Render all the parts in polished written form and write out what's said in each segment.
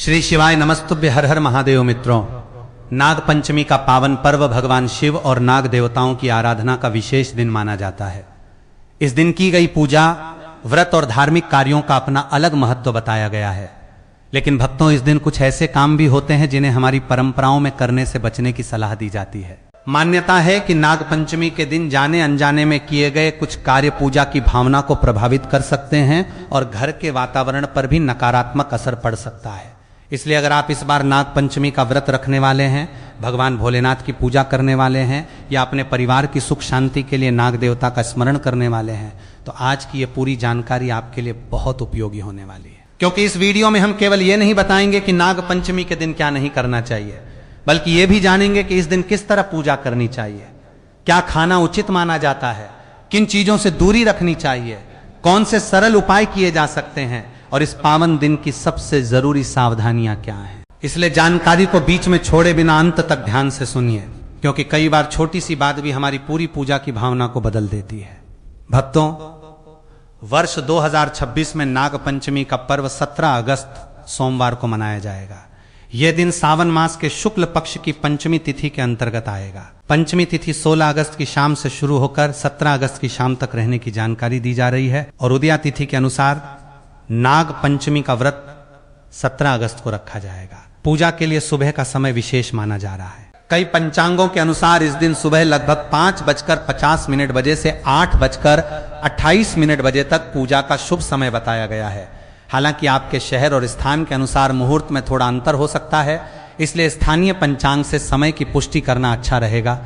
श्री शिवाय नमस्तुभ्य। हर हर महादेव। मित्रों, नाग पंचमी का पावन पर्व भगवान शिव और नाग देवताओं की आराधना का विशेष दिन माना जाता है। इस दिन की गई पूजा, व्रत और धार्मिक कार्यों का अपना अलग महत्व बताया गया है। लेकिन भक्तों, इस दिन कुछ ऐसे काम भी होते हैं जिन्हें हमारी परंपराओं में करने से बचने की सलाह दी जाती है। मान्यता है कि नाग पंचमी के दिन जाने अनजाने में किए गए कुछ कार्य पूजा की भावना को प्रभावित कर सकते हैं और घर के वातावरण पर भी नकारात्मक असर पड़ सकता है। इसलिए अगर आप इस बार नाग पंचमी का व्रत रखने वाले हैं, भगवान भोलेनाथ की पूजा करने वाले हैं या अपने परिवार की सुख शांति के लिए नाग देवता का स्मरण करने वाले हैं, तो आज की ये पूरी जानकारी आपके लिए बहुत उपयोगी होने वाली है। क्योंकि इस वीडियो में हम केवल ये नहीं बताएंगे कि नाग पंचमी के दिन क्या नहीं करना चाहिए, बल्कि ये भी जानेंगे कि इस दिन किस तरह पूजा करनी चाहिए, क्या खाना उचित माना जाता है, किन चीजों से दूरी रखनी चाहिए, कौन से सरल उपाय किए जा सकते हैं और इस पावन दिन की सबसे जरूरी सावधानियां क्या हैं। इसलिए जानकारी को बीच में छोड़े बिना अंत तक ध्यान से सुनिए, क्योंकि कई बार छोटी सी बात भी हमारी पूरी पूजा की भावना को बदल देती है। भक्तों, वर्ष 2026 में नाग पंचमी का पर्व 17 अगस्त सोमवार को मनाया जाएगा। यह दिन सावन मास के शुक्ल पक्ष की पंचमी तिथि के अंतर्गत आएगा। पंचमी तिथि 16 अगस्त की शाम से शुरू होकर 17 अगस्त की शाम तक रहने की जानकारी दी जा रही है और उदया तिथि के अनुसार नाग पंचमी का व्रत 17 अगस्त को रखा जाएगा। पूजा के लिए सुबह का समय विशेष माना जा रहा है। कई पंचांगों के अनुसार इस दिन सुबह लगभग 5:50 बजे से 8:28 बजे तक पूजा का शुभ समय बताया गया है। हालांकि आपके शहर और स्थान के अनुसार मुहूर्त में थोड़ा अंतर हो सकता है, इसलिए स्थानीय पंचांग से समय की पुष्टि करना अच्छा रहेगा।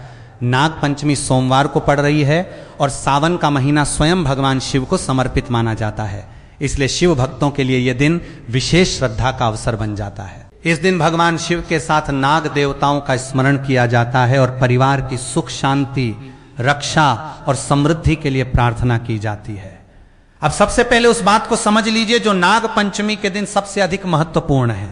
नाग पंचमी सोमवार को पड़ रही है और सावन का महीना स्वयं भगवान शिव को समर्पित माना जाता है, इसलिए शिव भक्तों के लिए यह दिन विशेष श्रद्धा का अवसर बन जाता है। इस दिन भगवान शिव के साथ नाग देवताओं का स्मरण किया जाता है और परिवार की सुख शांति, रक्षा और समृद्धि के लिए प्रार्थना की जाती है। अब सबसे पहले उस बात को समझ लीजिए जो नाग पंचमी के दिन सबसे अधिक महत्वपूर्ण है।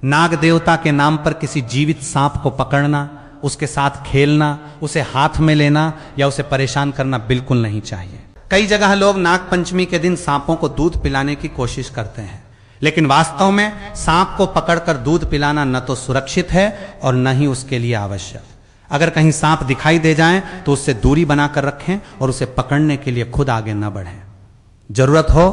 नाग देवता के नाम पर किसी जीवित सांप को पकड़ना, उसके साथ खेलना, उसे हाथ में लेना या उसे परेशान करना बिल्कुल नहीं चाहिए। कई जगह लोग नाग पंचमी के दिन सांपों को दूध पिलाने की कोशिश करते हैं, लेकिन वास्तव में सांप को पकड़कर दूध पिलाना न तो सुरक्षित है और न ही उसके लिए आवश्यक। अगर कहीं सांप दिखाई दे जाए तो उससे दूरी बनाकर रखें और उसे पकड़ने के लिए खुद आगे न बढ़ें। जरूरत हो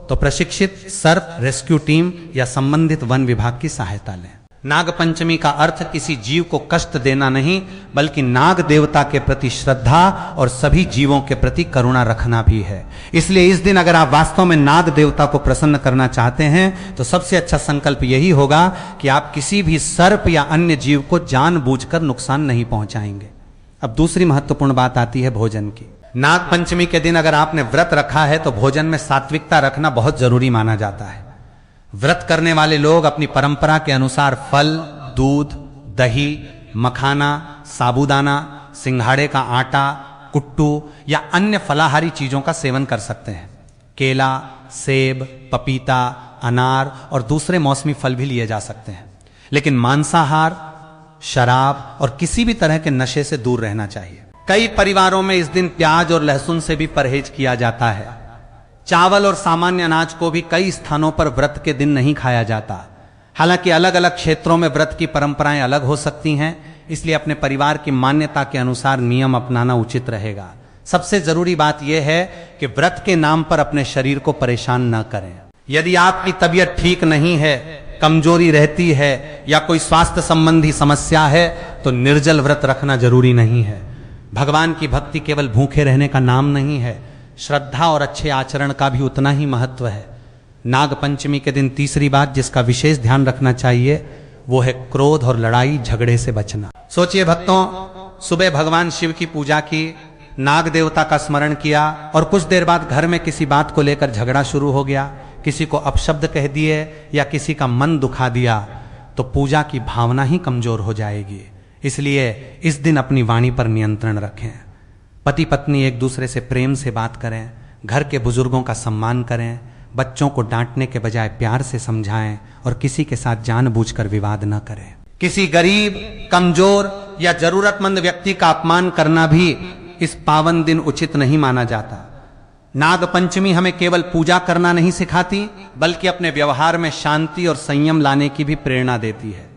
तो प्रशिक्षित सर्प रेस्क्यू टीम या संबंधित वन विभाग की सहायता लें। नाग पंचमी का अर्थ किसी जीव को कष्ट देना नहीं, बल्कि नाग देवता के प्रति श्रद्धा और सभी जीवों के प्रति करुणा रखना भी है। इसलिए इस दिन अगर आप वास्तव में नाग देवता को प्रसन्न करना चाहते हैं तो सबसे अच्छा संकल्प यही होगा कि आप किसी भी सर्प या अन्य जीव को जानबूझकर नुकसान नहीं पहुंचाएंगे। अब दूसरी महत्वपूर्ण बात आती है भोजन की। नाग पंचमी के दिन अगर आपने व्रत रखा है तो भोजन में सात्विकता रखना बहुत जरूरी माना जाता है। व्रत करने वाले लोग अपनी परंपरा के अनुसार फल, दूध, दही, मखाना, साबूदाना, सिंघाड़े का आटा, कुट्टू या अन्य फलाहारी चीजों का सेवन कर सकते हैं। केला, सेब, पपीता, अनार और दूसरे मौसमी फल भी लिए जा सकते हैं, लेकिन मांसाहार, शराब और किसी भी तरह के नशे से दूर रहना चाहिए। कई परिवारों में इस दिन प्याज और लहसुन से भी परहेज किया जाता है। चावल और सामान्य अनाज को भी कई स्थानों पर व्रत के दिन नहीं खाया जाता। हालांकि अलग अलग क्षेत्रों में व्रत की परंपराएं अलग हो सकती हैं, इसलिए अपने परिवार की मान्यता के अनुसार नियम अपनाना उचित रहेगा। सबसे जरूरी बात यह है कि व्रत के नाम पर अपने शरीर को परेशान न करें। यदि आपकी तबीयत ठीक नहीं है, कमजोरी रहती है या कोई स्वास्थ्य संबंधी समस्या है तो निर्जल व्रत रखना जरूरी नहीं है। भगवान की भक्ति केवल भूखे रहने का नाम नहीं है, श्रद्धा और अच्छे आचरण का भी उतना ही महत्व है। नाग पंचमी के दिन तीसरी बात जिसका विशेष ध्यान रखना चाहिए वो है क्रोध और लड़ाई झगड़े से बचना। सोचिए भक्तों, सुबह भगवान शिव की पूजा की, नाग देवता का स्मरण किया और कुछ देर बाद घर में किसी बात को लेकर झगड़ा शुरू हो गया, किसी को अपशब्द कह दिए या किसी का मन दुखा दिया, तो पूजा की भावना ही कमजोर हो जाएगी। इसलिए इस दिन अपनी वाणी पर नियंत्रण रखें। पति पत्नी एक दूसरे से प्रेम से बात करें, घर के बुजुर्गों का सम्मान करें, बच्चों को डांटने के बजाय प्यार से समझाएं और किसी के साथ जानबूझकर विवाद न करें। किसी गरीब, कमजोर या जरूरतमंद व्यक्ति का अपमान करना भी इस पावन दिन उचित नहीं माना जाता। नाग पंचमी हमें केवल पूजा करना नहीं सिखाती, बल्कि अपने व्यवहार में शांति और संयम लाने की भी प्रेरणा देती है।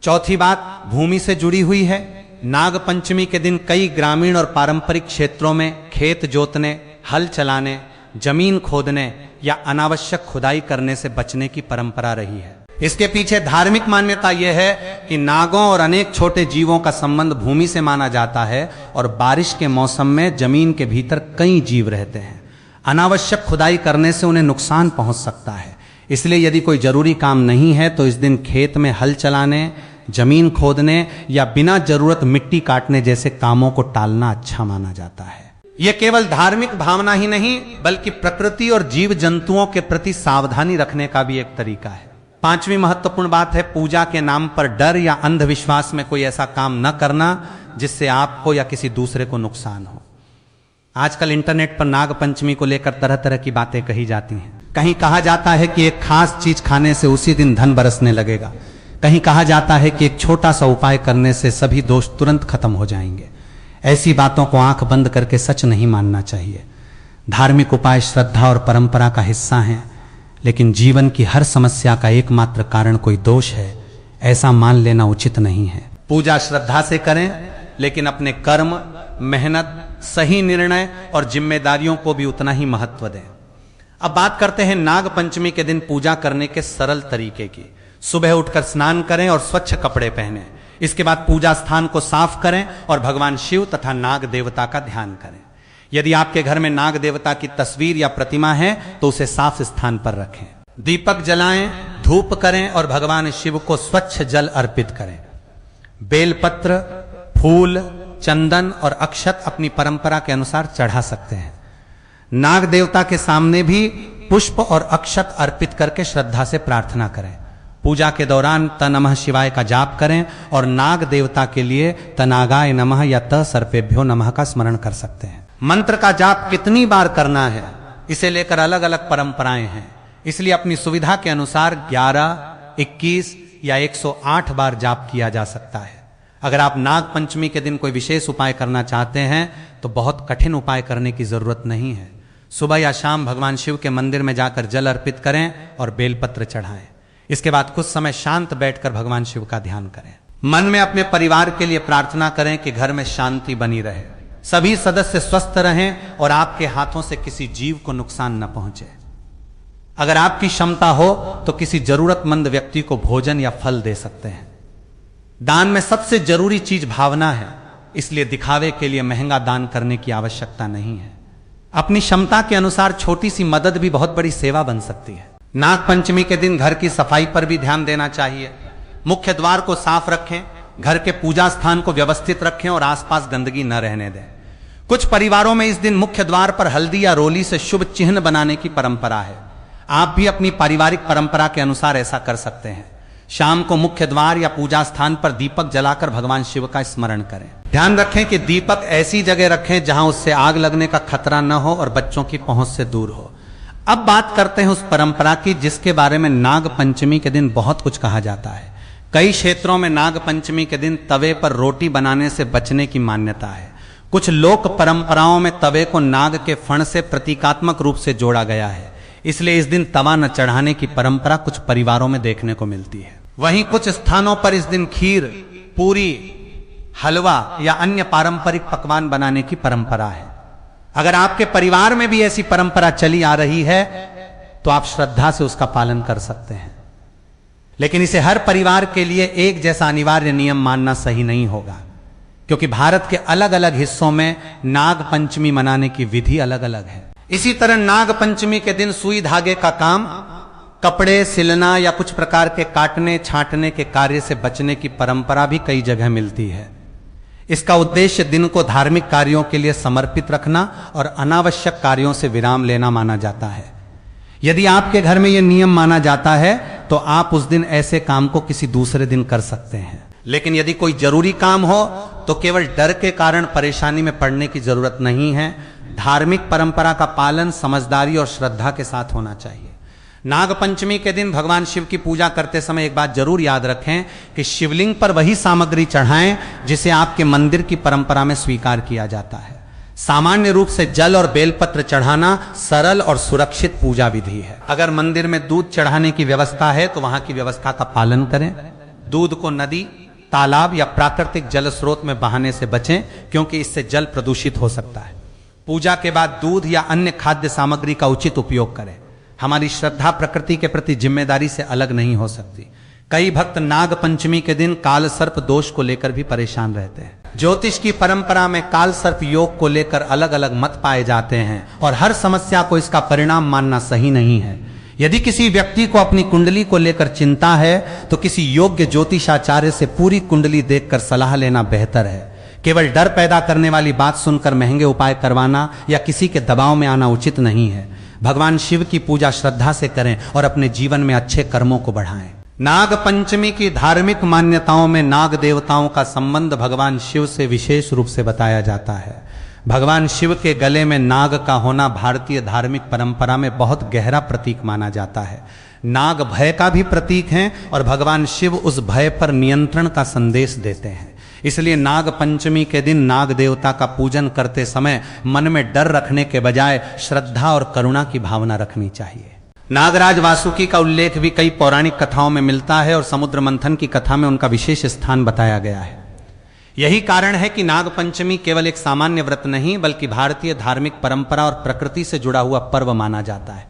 चौथी बात भूमि से जुड़ी हुई है। नाग पंचमी के दिन कई ग्रामीण और पारंपरिक क्षेत्रों में खेत जोतने, हल चलाने, जमीन खोदने या अनावश्यक खुदाई करने से बचने की परंपरा रही है। इसके पीछे धार्मिक मान्यता यह है कि नागों और अनेक छोटे जीवों का संबंध भूमि से माना जाता है और बारिश के मौसम में जमीन के भीतर कई जीव रहते हैं। अनावश्यक खुदाई करने से उन्हें नुकसान पहुंच सकता है। इसलिए यदि कोई जरूरी काम नहीं है तो इस दिन खेत में हल चलाने, जमीन खोदने या बिना जरूरत मिट्टी काटने जैसे कामों को टालना अच्छा माना जाता है। यह केवल धार्मिक भावना ही नहीं, बल्कि प्रकृति और जीव जंतुओं के प्रति सावधानी रखने का भी एक तरीका है। पांचवी महत्वपूर्ण बात है पूजा के नाम पर डर या अंधविश्वास में कोई ऐसा काम न करना जिससे आपको या किसी दूसरे को नुकसान हो। आजकल इंटरनेट पर नाग पंचमी को लेकर तरह तरह की बातें कही जाती हैं। कहीं कहा जाता है कि एक खास चीज खाने से उसी दिन धन बरसने लगेगा। कहीं कहा जाता है कि एक छोटा सा उपाय करने से सभी दोष तुरंत खत्म हो जाएंगे। ऐसी बातों को आंख बंद करके सच नहीं मानना चाहिए। धार्मिक उपाय श्रद्धा और परंपरा का हिस्सा हैं, लेकिन जीवन की हर समस्या का एकमात्र कारण कोई दोष है, ऐसा मान लेना उचित नहीं है। पूजा श्रद्धा से करें, लेकिन अपने कर्म, मेहनत, सही निर्णय और जिम्मेदारियों को भी उतना ही महत्व दें। अब बात करते हैं नाग पंचमी के दिन पूजा करने के सरल तरीके की। सुबह उठकर स्नान करें और स्वच्छ कपड़े पहनें। इसके बाद पूजा स्थान को साफ करें और भगवान शिव तथा नाग देवता का ध्यान करें। यदि आपके घर में नाग देवता की तस्वीर या प्रतिमा है तो उसे साफ स्थान पर रखें। दीपक जलाएं, धूप करें और भगवान शिव को स्वच्छ जल अर्पित करें। बेलपत्र, फूल, चंदन और अक्षत अपनी परंपरा के अनुसार चढ़ा सकते हैं। नाग देवता के सामने भी पुष्प और अक्षत अर्पित करके श्रद्धा से प्रार्थना करें। पूजा के दौरान त नमः शिवाय का जाप करें और नाग देवता के लिए तनागाय नमः या त सर्पेभ्यो नमः का स्मरण कर सकते हैं। मंत्र का जाप कितनी बार करना है, इसे लेकर अलग अलग परंपराएं हैं। इसलिए अपनी सुविधा के अनुसार 11, 21 या 108 बार जाप किया जा सकता है। अगर आप नाग पंचमी के दिन कोई विशेष उपाय करना चाहते हैं तो बहुत कठिन उपाय करने की जरूरत नहीं है। सुबह या शाम भगवान शिव के मंदिर में जाकर जल अर्पित करें और बेलपत्र चढ़ाएं। इसके बाद कुछ समय शांत बैठकर भगवान शिव का ध्यान करें। मन में अपने परिवार के लिए प्रार्थना करें कि घर में शांति बनी रहे, सभी सदस्य स्वस्थ रहें और आपके हाथों से किसी जीव को नुकसान न पहुंचे। अगर आपकी क्षमता हो तो किसी जरूरतमंद व्यक्ति को भोजन या फल दे सकते हैं। दान में सबसे जरूरी चीज भावना है, इसलिए दिखावे के लिए महंगा दान करने की आवश्यकता नहीं है। अपनी क्षमता के अनुसार छोटी सी मदद भी बहुत बड़ी सेवा बन सकती है। नाग पंचमी के दिन घर की सफाई पर भी ध्यान देना चाहिए। मुख्य द्वार को साफ रखें, घर के पूजा स्थान को व्यवस्थित रखें और आसपास गंदगी न रहने दें। कुछ परिवारों में इस दिन मुख्य द्वार पर हल्दी या रोली से शुभ चिन्ह बनाने की परंपरा है। आप भी अपनी पारिवारिक परंपरा के अनुसार ऐसा कर सकते हैं। शाम को मुख्य द्वार या पूजा स्थान पर दीपक जलाकर भगवान शिव का स्मरण करें। ध्यान रखें कि दीपक ऐसी जगह रखें जहां उससे आग लगने का खतरा न हो और बच्चों की पहुंच से दूर हो। अब बात करते हैं उस परंपरा की जिसके बारे में नाग पंचमी के दिन बहुत कुछ कहा जाता है। कई क्षेत्रों में नाग पंचमी के दिन तवे पर रोटी बनाने से बचने की मान्यता है। कुछ लोक परंपराओं में तवे को नाग के फण से प्रतीकात्मक रूप से जोड़ा गया है, इसलिए इस दिन तवा न चढ़ाने की परंपरा कुछ परिवारों में देखने को मिलती है। वहीं कुछ स्थानों पर इस दिन खीर, पूरी, हलवा या अन्य पारंपरिक पकवान बनाने की परंपरा है। अगर आपके परिवार में भी ऐसी परंपरा चली आ रही है तो आप श्रद्धा से उसका पालन कर सकते हैं, लेकिन इसे हर परिवार के लिए एक जैसा अनिवार्य नियम मानना सही नहीं होगा, क्योंकि भारत के अलग अलग हिस्सों में नाग पंचमी मनाने की विधि अलग अलग है। इसी तरह नाग पंचमी के दिन सुई धागे का काम, कपड़े सिलना या कुछ प्रकार के काटने छांटने के कार्य से बचने की परंपरा भी कई जगह मिलती है। इसका उद्देश्य दिन को धार्मिक कार्यों के लिए समर्पित रखना और अनावश्यक कार्यों से विराम लेना माना जाता है। यदि आपके घर में यह नियम माना जाता है तो आप उस दिन ऐसे काम को किसी दूसरे दिन कर सकते हैं, लेकिन यदि कोई जरूरी काम हो तो केवल डर के कारण परेशानी में पड़ने की जरूरत नहीं है। धार्मिक परंपरा का पालन समझदारी और श्रद्धा के साथ होना चाहिए। नाग पंचमी के दिन भगवान शिव की पूजा करते समय एक बात जरूर याद रखें कि शिवलिंग पर वही सामग्री चढ़ाएं जिसे आपके मंदिर की परंपरा में स्वीकार किया जाता है। सामान्य रूप से जल और बेलपत्र चढ़ाना सरल और सुरक्षित पूजा विधि है। अगर मंदिर में दूध चढ़ाने की व्यवस्था है तो वहां की व्यवस्था का पालन करें। दूध को नदी, तालाब या प्राकृतिक जल स्रोत में बहाने से बचें, क्योंकि इससे जल प्रदूषित हो सकता है। पूजा के बाद दूध या अन्य खाद्य सामग्री का उचित उपयोग करें। हमारी श्रद्धा प्रकृति के प्रति जिम्मेदारी से अलग नहीं हो सकती। कई भक्त नाग पंचमी के दिन काल सर्प दोष को लेकर भी परेशान रहते हैं। ज्योतिष की परंपरा में काल सर्प योग को लेकर अलग अलग मत पाए जाते हैं और हर समस्या को इसका परिणाम मानना सही नहीं है। यदि किसी व्यक्ति को अपनी कुंडली को लेकर चिंता है तो किसी योग्य ज्योतिषाचार्य से पूरी कुंडली देखकर सलाह लेना बेहतर है। केवल डर पैदा करने वाली बात सुनकर महंगे उपाय करवाना या किसी के दबाव में आना उचित नहीं है। भगवान शिव की पूजा श्रद्धा से करें और अपने जीवन में अच्छे कर्मों को बढ़ाएं। नाग पंचमी की धार्मिक मान्यताओं में नाग देवताओं का संबंध भगवान शिव से विशेष रूप से बताया जाता है। भगवान शिव के गले में नाग का होना भारतीय धार्मिक परंपरा में बहुत गहरा प्रतीक माना जाता है। नाग भय का भी प्रतीक हैं और भगवान शिव उस भय पर नियंत्रण का संदेश देते हैं। इसलिए नाग पंचमी के दिन नाग देवता का पूजन करते समय मन में डर रखने के बजाय श्रद्धा और करुणा की भावना रखनी चाहिए। नागराज वासुकी का उल्लेख भी कई पौराणिक कथाओं में मिलता है और समुद्र मंथन की कथा में उनका विशेष स्थान बताया गया है। यही कारण है कि नाग पंचमी केवल एक सामान्य व्रत नहीं बल्कि भारतीय धार्मिक परंपरा और प्रकृति से जुड़ा हुआ पर्व माना जाता है।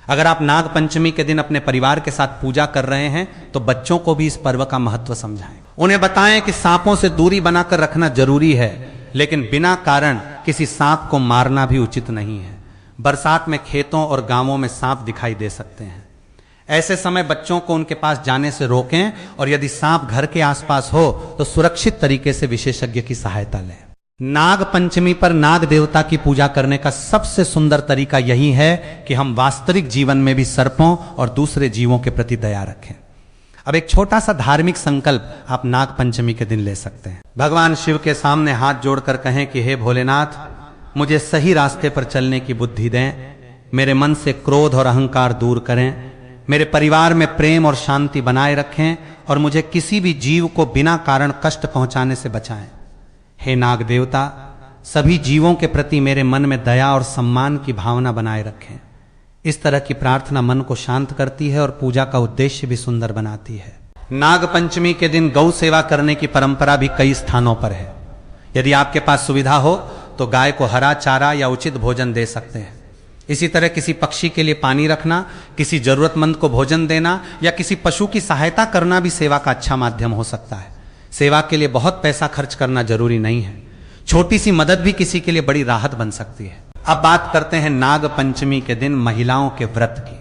अगर आप नाग पंचमी के दिन अपने परिवार के साथ पूजा कर रहे हैं तो बच्चों को भी इस पर्व का महत्व समझाएं। उन्हें बताएं कि सांपों से दूरी बनाकर रखना जरूरी है, लेकिन बिना कारण किसी सांप को मारना भी उचित नहीं है। बरसात में खेतों और गांवों में सांप दिखाई दे सकते हैं। ऐसे समय बच्चों को उनके पास जाने से रोकें और यदि सांप घर के आसपास हो तो सुरक्षित तरीके से विशेषज्ञ की सहायता लें। नाग पंचमी पर नाग देवता की पूजा करने का सबसे सुंदर तरीका यही है कि हम वास्तविक जीवन में भी सर्पों और दूसरे जीवों के प्रति दया रखें। अब एक छोटा सा धार्मिक संकल्प आप नाग पंचमी के दिन ले सकते हैं। भगवान शिव के सामने हाथ जोड़कर कहें कि हे भोलेनाथ, मुझे सही रास्ते पर चलने की बुद्धि दें, मेरे मन से क्रोध और अहंकार दूर करें, मेरे परिवार में प्रेम और शांति बनाए रखें और मुझे किसी भी जीव को बिना कारण कष्ट पहुंचाने से बचाएं। हे नाग देवता, सभी जीवों के प्रति मेरे मन में दया और सम्मान की भावना बनाए रखें। इस तरह की प्रार्थना मन को शांत करती है और पूजा का उद्देश्य भी सुंदर बनाती है। नाग पंचमी के दिन गौ सेवा करने की परंपरा भी कई स्थानों पर है। यदि आपके पास सुविधा हो तो गाय को हरा चारा या उचित भोजन दे सकते हैं। इसी तरह किसी पक्षी के लिए पानी रखना, किसी जरूरतमंद को भोजन देना या किसी पशु की सहायता करना भी सेवा का अच्छा माध्यम हो सकता है। सेवा के लिए बहुत पैसा खर्च करना जरूरी नहीं है। छोटी सी मदद भी किसी के लिए बड़ी राहत बन सकती है। अब बात करते हैं नाग पंचमी के दिन महिलाओं के व्रत की।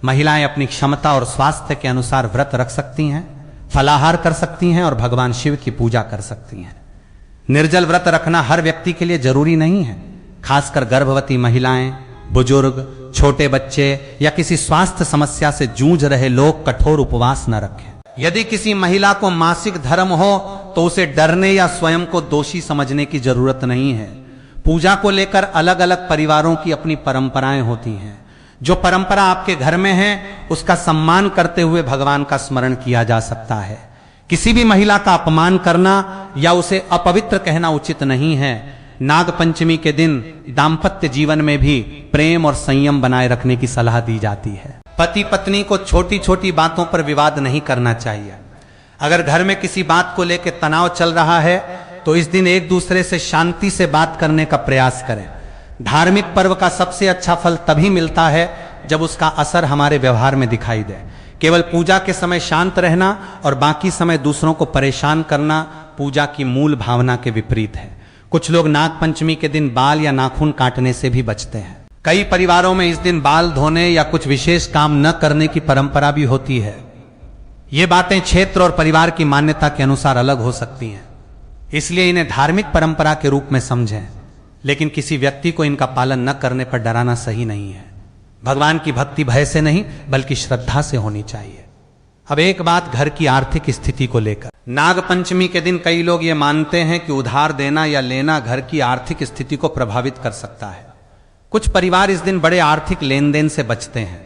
महिलाएं अपनी क्षमता और स्वास्थ्य के अनुसार व्रत रख सकती हैं, फलाहार कर सकती हैं और भगवान शिव की पूजा कर सकती हैं। निर्जल व्रत रखना हर व्यक्ति के लिए जरूरी नहीं है। खासकर गर्भवती महिलाएं, बुजुर्ग, छोटे बच्चे या किसी स्वास्थ्य समस्या से जूझ रहे लोग कठोर उपवास न रखें। यदि किसी महिला को मासिक धर्म हो तो उसे डरने या स्वयं को दोषी समझने की जरूरत नहीं है। पूजा को लेकर अलग अलग परिवारों की अपनी परंपराएं होती हैं। जो परंपरा आपके घर में है उसका सम्मान करते हुए भगवान का स्मरण किया जा सकता है। किसी भी महिला का अपमान करना या उसे अपवित्र कहना उचित नहीं है। नाग पंचमी के दिन दाम्पत्य जीवन में भी प्रेम और संयम बनाए रखने की सलाह दी जाती है। पति पत्नी को छोटी छोटी बातों पर विवाद नहीं करना चाहिए। अगर घर में किसी बात को लेकर तनाव चल रहा है तो इस दिन एक दूसरे से शांति से बात करने का प्रयास करें। धार्मिक पर्व का सबसे अच्छा फल तभी मिलता है जब उसका असर हमारे व्यवहार में दिखाई दे। केवल पूजा के समय शांत रहना और बाकी समय दूसरों को परेशान करना पूजा की मूल भावना के विपरीत है। कुछ लोग नाग पंचमी के दिन बाल या नाखून काटने से भी बचते हैं। कई परिवारों में इस दिन बाल धोने या कुछ विशेष काम न करने की परंपरा भी होती है। ये बातें क्षेत्र और परिवार की मान्यता के अनुसार अलग हो सकती हैं, इसलिए इन्हें धार्मिक परंपरा के रूप में समझें, लेकिन किसी व्यक्ति को इनका पालन न करने पर डराना सही नहीं है। भगवान की भक्ति भय से नहीं बल्कि श्रद्धा से होनी चाहिए। अब एक बात घर की आर्थिक स्थिति को लेकर। नाग पंचमी के दिन कई लोग ये मानते हैं कि उधार देना या लेना घर की आर्थिक स्थिति को प्रभावित कर सकता है। कुछ परिवार इस दिन बड़े आर्थिक लेन देन से बचते हैं।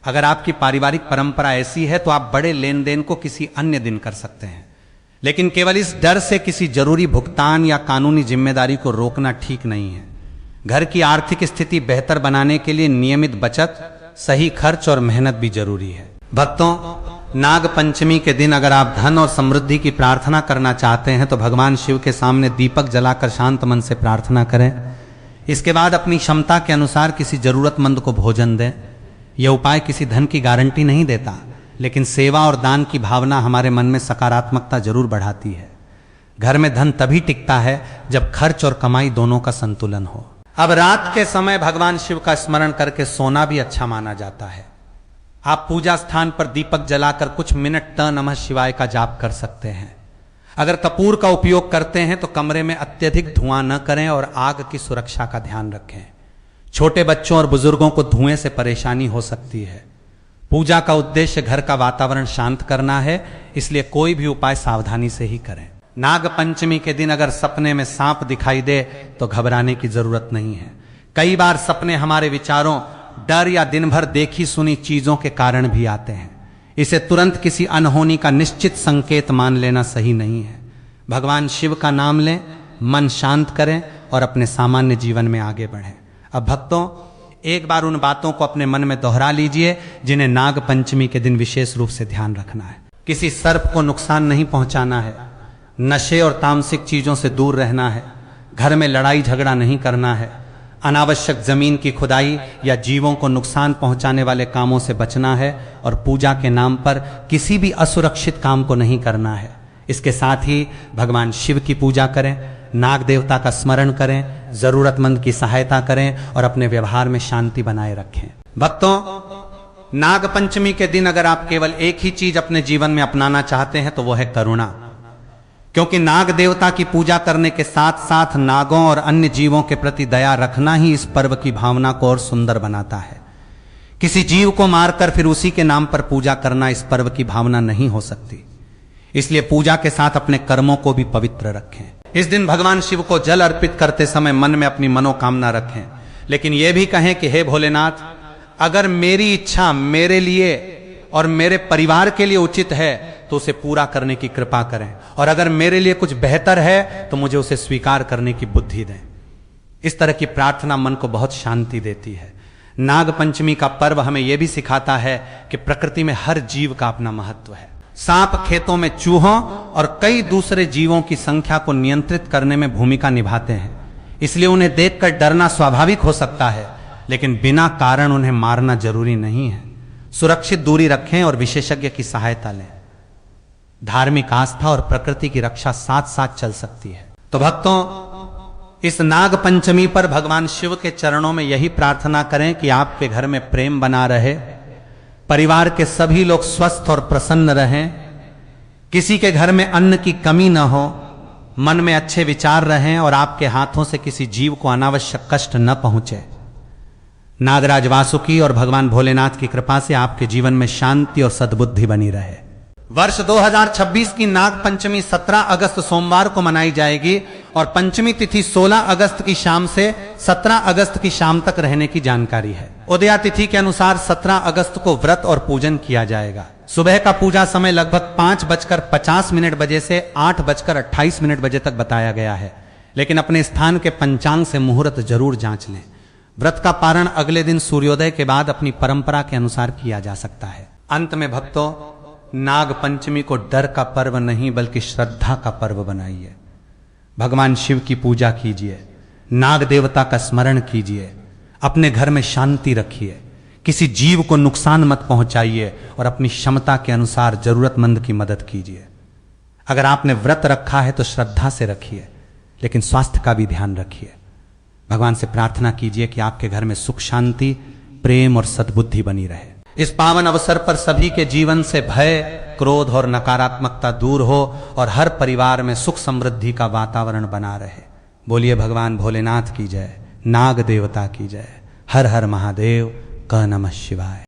अगर आपकी पारिवारिक परंपरा ऐसी है तो आप बड़े लेन देन को किसी अन्य दिन कर सकते हैं, लेकिन केवल इस डर से किसी जरूरी भुगतान या कानूनी जिम्मेदारी को रोकना ठीक नहीं है। घर की आर्थिक स्थिति बेहतर बनाने के लिए नियमित बचत, सही खर्च और मेहनत भी जरूरी है। भक्तों, नाग पंचमी के दिन अगर आप धन और समृद्धि की प्रार्थना करना चाहते हैं तो भगवान शिव के सामने दीपक जलाकर शांत मन से प्रार्थना करें। इसके बाद अपनी क्षमता के अनुसार किसी जरूरतमंद को भोजन दें। यह उपाय किसी धन की गारंटी नहीं देता, लेकिन सेवा और दान की भावना हमारे मन में सकारात्मकता जरूर बढ़ाती है। घर में धन तभी टिकता है जब खर्च और कमाई दोनों का संतुलन हो। अब रात के समय भगवान शिव का स्मरण करके सोना भी अच्छा माना जाता है। आप पूजा स्थान पर दीपक जलाकर कुछ मिनट नमः शिवाय का जाप कर सकते हैं। अगर कपूर का उपयोग करते हैं तो कमरे में अत्यधिक धुआं न करें और आग की सुरक्षा का ध्यान रखें। छोटे बच्चों और बुजुर्गों को धुएं से परेशानी हो सकती है। पूजा का उद्देश्य घर का वातावरण शांत करना है, इसलिए कोई भी उपाय सावधानी से ही करें। नाग पंचमी के दिन अगर सपने में सांप दिखाई दे तो घबराने की जरूरत नहीं है। कई बार सपने हमारे विचारों, डर या दिन भर देखी सुनी चीजों के कारण भी आते हैं। इसे तुरंत किसी अनहोनी का निश्चित संकेत मान लेना सही नहीं है। भगवान शिव का नाम लें, मन शांत करें और अपने सामान्य जीवन में आगे बढ़ें। अब भक्तों, एक बार उन बातों को अपने मन में दोहरा लीजिए जिन्हें नाग पंचमी के दिन विशेष रूप से ध्यान रखना है। किसी सर्प को नुकसान नहीं पहुंचाना है, नशे और तामसिक चीजों से दूर रहना है, घर में लड़ाई झगड़ा नहीं करना है, अनावश्यक जमीन की खुदाई या जीवों को नुकसान पहुंचाने वाले कामों से बचना है और पूजा के नाम पर किसी भी असुरक्षित काम को नहीं करना है। इसके साथ ही भगवान शिव की पूजा करें, नाग देवता का स्मरण करें, जरूरतमंद की सहायता करें और अपने व्यवहार में शांति बनाए रखें। भक्तों, नाग पंचमी के दिन अगर आप केवल एक ही चीज अपने जीवन में अपनाना चाहते हैं तो वो है करुणा। क्योंकि नाग देवता की पूजा करने के साथ साथ नागों और अन्य जीवों के प्रति दया रखना ही इस पर्व की भावना को और सुंदर बनाता है। किसी जीव को मारकर फिर उसी के नाम पर पूजा करना इस पर्व की भावना नहीं हो सकती। इसलिए पूजा के साथ अपने कर्मों को भी पवित्र रखें। इस दिन भगवान शिव को जल अर्पित करते समय मन में अपनी मनोकामना रखें, लेकिन यह भी कहें कि हे भोलेनाथ, अगर मेरी इच्छा मेरे लिए और मेरे परिवार के लिए उचित है तो उसे पूरा करने की कृपा करें, और अगर मेरे लिए कुछ बेहतर है तो मुझे उसे स्वीकार करने की बुद्धि दें। इस तरह की प्रार्थना मन को बहुत शांति देती है। नाग पंचमी का पर्व हमें यह भी सिखाता है कि प्रकृति में हर जीव का अपना महत्व है। सांप खेतों में चूहों और कई दूसरे जीवों की संख्या को नियंत्रित करने में भूमिका निभाते हैं। इसलिए उन्हें देखकर डरना स्वाभाविक हो सकता है, लेकिन बिना कारण उन्हें मारना जरूरी नहीं है। सुरक्षित दूरी रखें और विशेषज्ञ की सहायता लें। धार्मिक आस्था और प्रकृति की रक्षा साथ साथ चल सकती है। तो भक्तों, इस नाग पंचमी पर भगवान शिव के चरणों में यही प्रार्थना करें कि आपके घर में प्रेम बना रहे, परिवार के सभी लोग स्वस्थ और प्रसन्न रहें, किसी के घर में अन्न की कमी न हो, मन में अच्छे विचार रहें और आपके हाथों से किसी जीव को अनावश्यक कष्ट न पहुंचे। नागराज वासुकी और भगवान भोलेनाथ की कृपा से आपके जीवन में शांति और सद्बुद्धि बनी रहे। वर्ष 2026 की नाग पंचमी 17 अगस्त सोमवार को मनाई जाएगी और पंचमी तिथि 16 अगस्त की शाम से 17 अगस्त की शाम तक रहने की जानकारी है। उदया तिथि के अनुसार 17 अगस्त को व्रत और पूजन किया जाएगा। सुबह का पूजा समय लगभग 5:50 बजे से 8:28 बजे तक बताया गया है, लेकिन अपने स्थान के पंचांग से मुहूर्त जरूर जांच लें। व्रत का पारण अगले दिन सूर्योदय के बाद अपनी परंपरा के अनुसार किया जा सकता है। अंत में भक्तों, नाग पंचमी को डर का पर्व नहीं बल्कि श्रद्धा का पर्व बनाइए। भगवान शिव की पूजा कीजिए, नाग देवता का स्मरण कीजिए, अपने घर में शांति रखिए, किसी जीव को नुकसान मत पहुंचाइए और अपनी क्षमता के अनुसार जरूरतमंद की मदद कीजिए। अगर आपने व्रत रखा है तो श्रद्धा से रखिए, लेकिन स्वास्थ्य का भी ध्यान रखिए। भगवान से प्रार्थना कीजिए कि आपके घर में सुख शांति, प्रेम और सद्बुद्धि बनी रहे। इस पावन अवसर पर सभी के जीवन से भय, क्रोध और नकारात्मकता दूर हो और हर परिवार में सुख समृद्धि का वातावरण बना रहे। बोलिए भगवान भोलेनाथ की जय, नाग देवता की जय। हर हर महादेव। क नमः शिवाय।